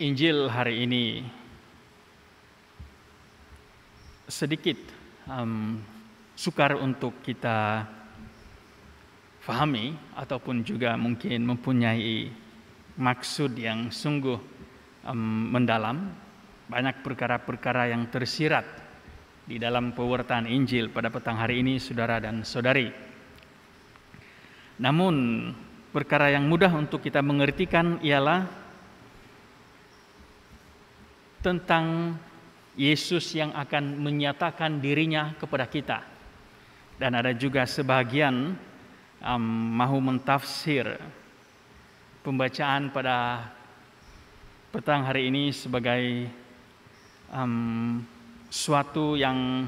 Injil hari ini sedikit sukar untuk kita fahami ataupun juga mungkin mempunyai maksud yang sungguh mendalam. Banyak perkara-perkara yang tersirat di dalam pewartaan Injil pada petang hari ini, saudara dan saudari. Namun perkara yang mudah untuk kita mengertikan ialah tentang Yesus yang akan menyatakan dirinya kepada kita. Dan ada juga sebahagian mahu mentafsir pembacaan pada petang hari ini sebagai suatu yang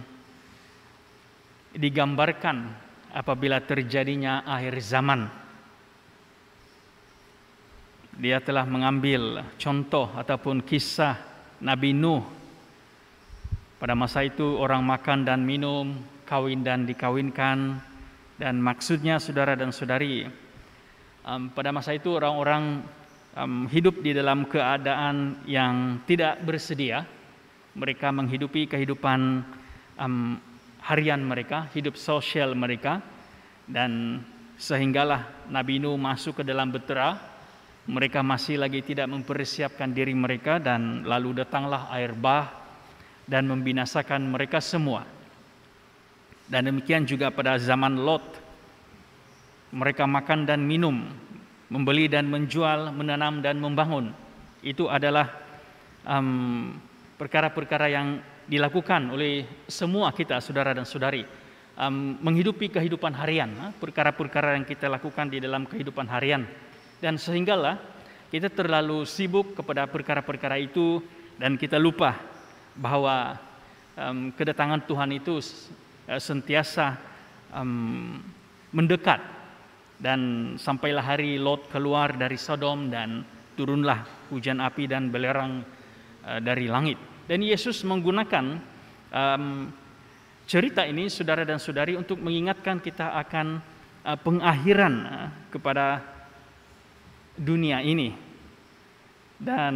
digambarkan apabila terjadinya akhir zaman. Dia telah mengambil contoh ataupun kisah Nabi Nuh. Pada masa itu orang makan dan minum, kawin dan dikawinkan, dan maksudnya saudara dan saudari, pada masa itu orang-orang hidup di dalam keadaan yang tidak bersedia. Mereka menghidupi kehidupan harian mereka, hidup sosial mereka, dan sehinggalah Nabi Nuh masuk ke dalam betera. Mereka masih lagi tidak mempersiapkan diri mereka, dan lalu datanglah air bah dan membinasakan mereka semua. Dan demikian juga pada zaman Lot. Mereka makan dan minum, membeli dan menjual, menanam dan membangun. Itu adalah perkara-perkara yang dilakukan oleh semua kita, saudara dan saudari. Menghidupi kehidupan harian, perkara-perkara yang kita lakukan di dalam kehidupan harian. Dan sehinggalah kita terlalu sibuk kepada perkara-perkara itu dan kita lupa bahwa kedatangan Tuhan itu sentiasa mendekat. Dan sampailah hari Lot keluar dari Sodom dan turunlah hujan api dan belerang dari langit. Dan Yesus menggunakan cerita ini, saudara dan saudari, untuk mengingatkan kita akan pengakhiran kepada dunia ini. Dan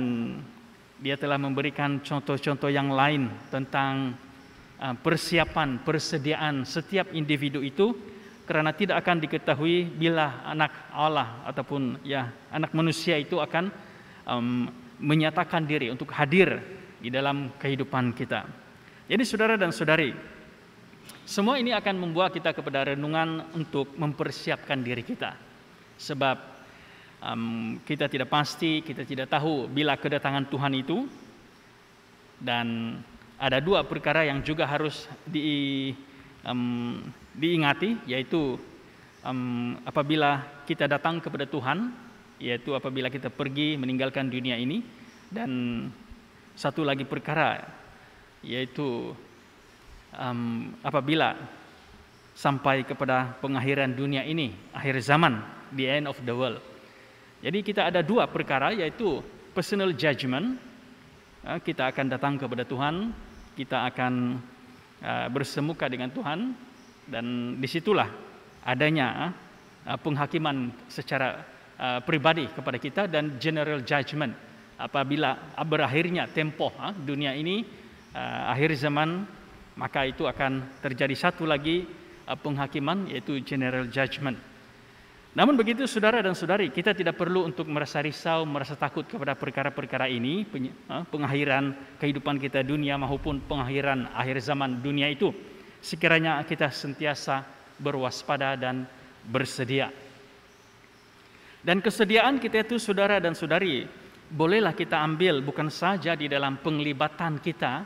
dia telah memberikan contoh-contoh yang lain tentang persiapan, persediaan setiap individu itu, karena tidak akan diketahui bila anak Allah ataupun anak manusia itu akan menyatakan diri untuk hadir di dalam kehidupan kita. Jadi saudara dan saudari, semua ini akan membawa kita kepada renungan untuk mempersiapkan diri kita. Sebab kita tidak pasti, kita tidak tahu bila kedatangan Tuhan itu. Dan ada dua perkara yang juga harus diingati, yaitu apabila kita datang kepada Tuhan, yaitu apabila kita pergi meninggalkan dunia ini. Dan satu lagi perkara, yaitu apabila sampai kepada pengakhiran dunia ini, akhir zaman, the end of the world. Jadi kita ada dua perkara, yaitu personal judgment. Kita akan datang kepada Tuhan, kita akan bersemuka dengan Tuhan, dan disitulah adanya penghakiman secara pribadi kepada kita, dan general judgment apabila berakhirnya tempoh dunia ini, akhir zaman, maka itu akan terjadi satu lagi penghakiman, yaitu general judgment. Namun begitu saudara dan saudari, kita tidak perlu untuk merasa risau, merasa takut kepada perkara-perkara ini, pengakhiran kehidupan kita dunia maupun pengakhiran akhir zaman dunia itu. Sekiranya kita sentiasa berwaspada dan bersedia. Dan kesediaan kita itu, saudara dan saudari, bolehlah kita ambil bukan saja di dalam penglibatan kita,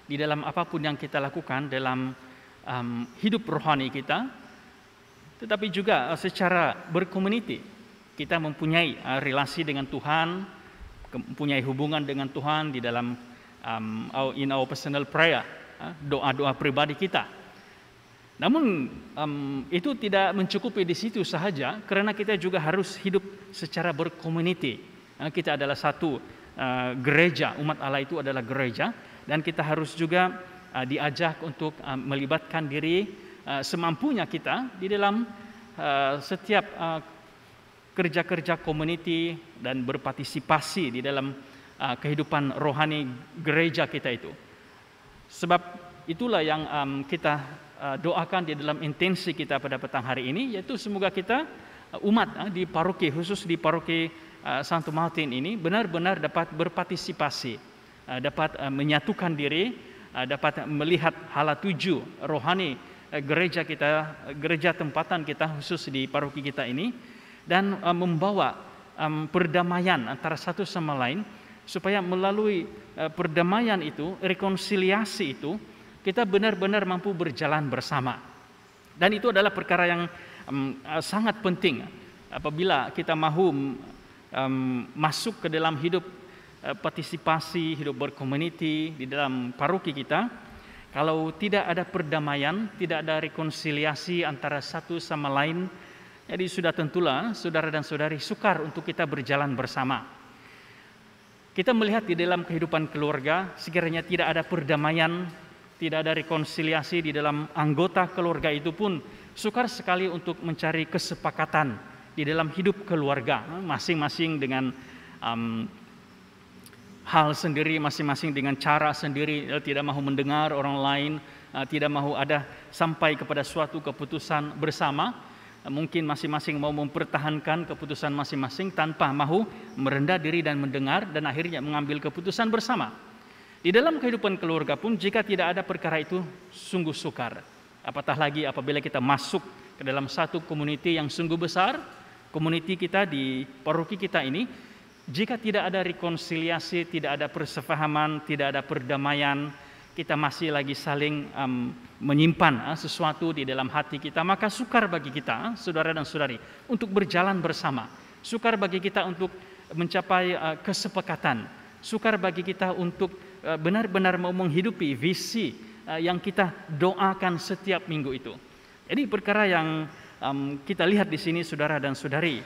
di dalam apapun yang kita lakukan dalam hidup rohani kita, tetapi juga secara berkomuniti. Kita mempunyai relasi dengan Tuhan, mempunyai hubungan dengan Tuhan di dalam in our personal prayer, doa-doa pribadi kita. Namun itu tidak mencukupi di situ sahaja, karena kita juga harus hidup secara berkomuniti. Kita adalah satu gereja, umat Allah itu adalah gereja, dan kita harus juga diajak untuk melibatkan diri semampunya kita di dalam setiap kerja-kerja community dan berpartisipasi di dalam kehidupan rohani gereja kita itu. Sebab itulah yang kita doakan di dalam intensi kita pada petang hari ini, yaitu semoga kita umat di paroki, khusus di paroki Santo Martin ini benar-benar dapat berpartisipasi, dapat menyatukan diri, dapat melihat hala tuju rohani gereja kita, gereja tempatan kita khusus di paroki kita ini, dan membawa perdamaian antara satu sama lain, supaya melalui perdamaian itu, rekonsiliasi itu, kita benar-benar mampu berjalan bersama. Dan itu adalah perkara yang sangat penting apabila kita mahu masuk ke dalam hidup partisipasi, hidup berkomuniti di dalam paroki kita. Kalau tidak ada perdamaian, tidak ada rekonsiliasi antara satu sama lain, jadi sudah tentulah saudara dan saudari sukar untuk kita berjalan bersama. Kita melihat di dalam kehidupan keluarga, sekiranya tidak ada perdamaian, tidak ada rekonsiliasi di dalam anggota keluarga itu pun sukar sekali untuk mencari kesepakatan di dalam hidup keluarga, masing-masing dengan hal sendiri, masing-masing dengan cara sendiri, tidak mahu mendengar orang lain, tidak mahu ada sampai kepada suatu keputusan bersama. Mungkin masing-masing mau mempertahankan keputusan masing-masing tanpa mahu merendah diri dan mendengar, dan akhirnya mengambil keputusan bersama. Di dalam kehidupan keluarga pun jika tidak ada perkara itu sungguh sukar. Apatah lagi apabila kita masuk ke dalam satu komuniti yang sungguh besar, komuniti kita di paroki kita ini, jika tidak ada rekonsiliasi, tidak ada persefahaman, tidak ada perdamaian, kita masih lagi saling menyimpan sesuatu di dalam hati kita, maka sukar bagi kita, saudara dan saudari, untuk berjalan bersama. Sukar bagi kita untuk mencapai kesepakatan. Sukar bagi kita untuk benar-benar mau menghidupi visi yang kita doakan setiap minggu itu. Jadi perkara yang kita lihat di sini, saudara dan saudari,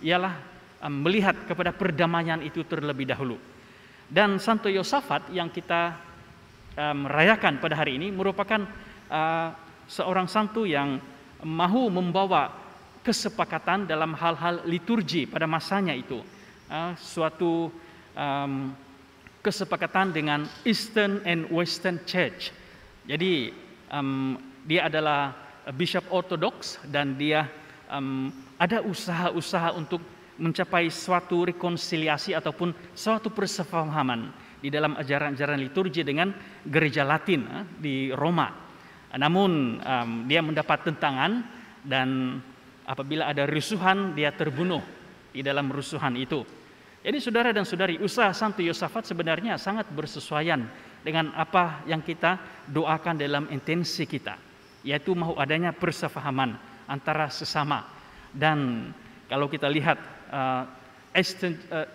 ialah melihat kepada perdamaian itu terlebih dahulu. Dan Santo Yosafat yang kita rayakan pada hari ini merupakan seorang santo yang mahu membawa kesepakatan dalam hal-hal liturgi pada masanya itu, suatu kesepakatan dengan Eastern and Western Church. Jadi dia adalah Bishop Orthodox, dan dia ada usaha-usaha untuk mencapai suatu rekonsiliasi ataupun suatu persefahaman di dalam ajaran-ajaran liturgi dengan gereja Latin di Roma. Namun dia mendapat tentangan, dan apabila ada rusuhan dia terbunuh di dalam rusuhan itu. Jadi saudara dan saudari, usaha Santo Yosafat sebenarnya sangat bersesuaian dengan apa yang kita doakan dalam intensi kita, yaitu mahu adanya persefahaman antara sesama. Dan kalau kita lihat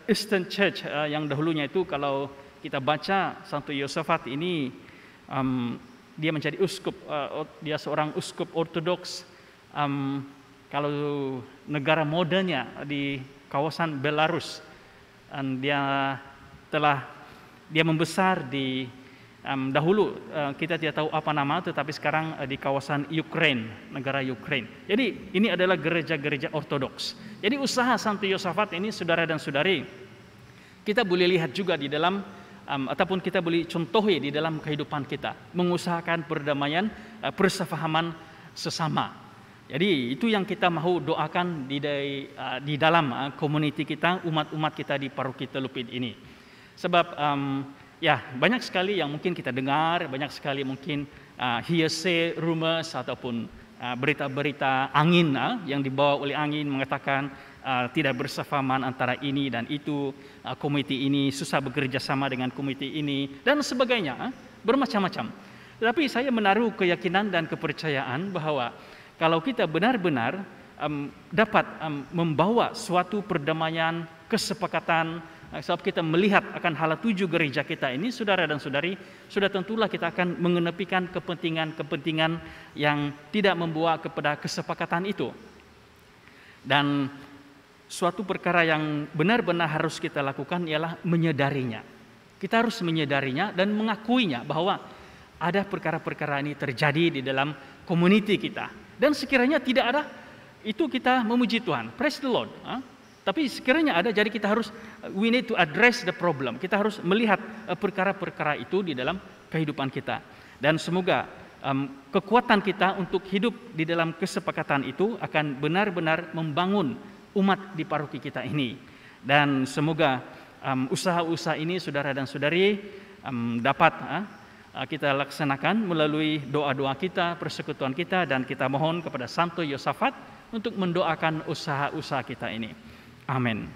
Eastern Church yang dahulunya itu, kalau kita baca Santo Yosafat ini, dia menjadi uskup, dia seorang uskup ortodoks. Kalau negara modernnya di kawasan Belarus, dan dia membesar di dahulu kita tidak tahu apa nama, tetapi sekarang di kawasan Ukraine, negara Ukraine. Jadi ini adalah gereja-gereja ortodoks. Jadi usaha Santo Yosafat ini, saudara dan saudari, kita boleh lihat juga di dalam ataupun kita boleh contohi di dalam kehidupan kita, mengusahakan perdamaian, persefahaman sesama. Jadi itu yang kita mahu doakan di dalam komuniti kita, umat-umat kita di paroki Telupin ini. Sebab ya banyak sekali yang mungkin kita dengar, banyak sekali mungkin hearsay, rumors ataupun berita-berita angin yang dibawa oleh angin mengatakan tidak bersefahaman antara ini dan itu, komite ini susah bekerja sama dengan komite ini dan sebagainya, bermacam-macam. Tetapi saya menaruh keyakinan dan kepercayaan bahwa kalau kita benar-benar dapat membawa suatu perdamaian, kesepakatan, sebab kita melihat akan hala tuju gereja kita ini, saudara dan saudari, sudah tentulah kita akan mengenepikan kepentingan-kepentingan yang tidak membawa kepada kesepakatan itu. Dan suatu perkara yang benar-benar harus kita lakukan ialah menyadarinya. Kita harus menyadarinya dan mengakuinya bahwa ada perkara-perkara ini terjadi di dalam komuniti kita. Dan sekiranya tidak ada, itu kita memuji Tuhan, praise the Lord. Tapi sekiranya ada, jadi kita harus, we need to address the problem. Kita harus melihat perkara-perkara itu di dalam kehidupan kita. Dan semoga kekuatan kita untuk hidup di dalam kesepakatan itu akan benar-benar membangun umat di paroki kita ini. Dan semoga usaha-usaha ini, saudara dan saudari, dapat kita laksanakan melalui doa-doa kita, persekutuan kita, dan kita mohon kepada Santo Yosafat untuk mendoakan usaha-usaha kita ini. Amin.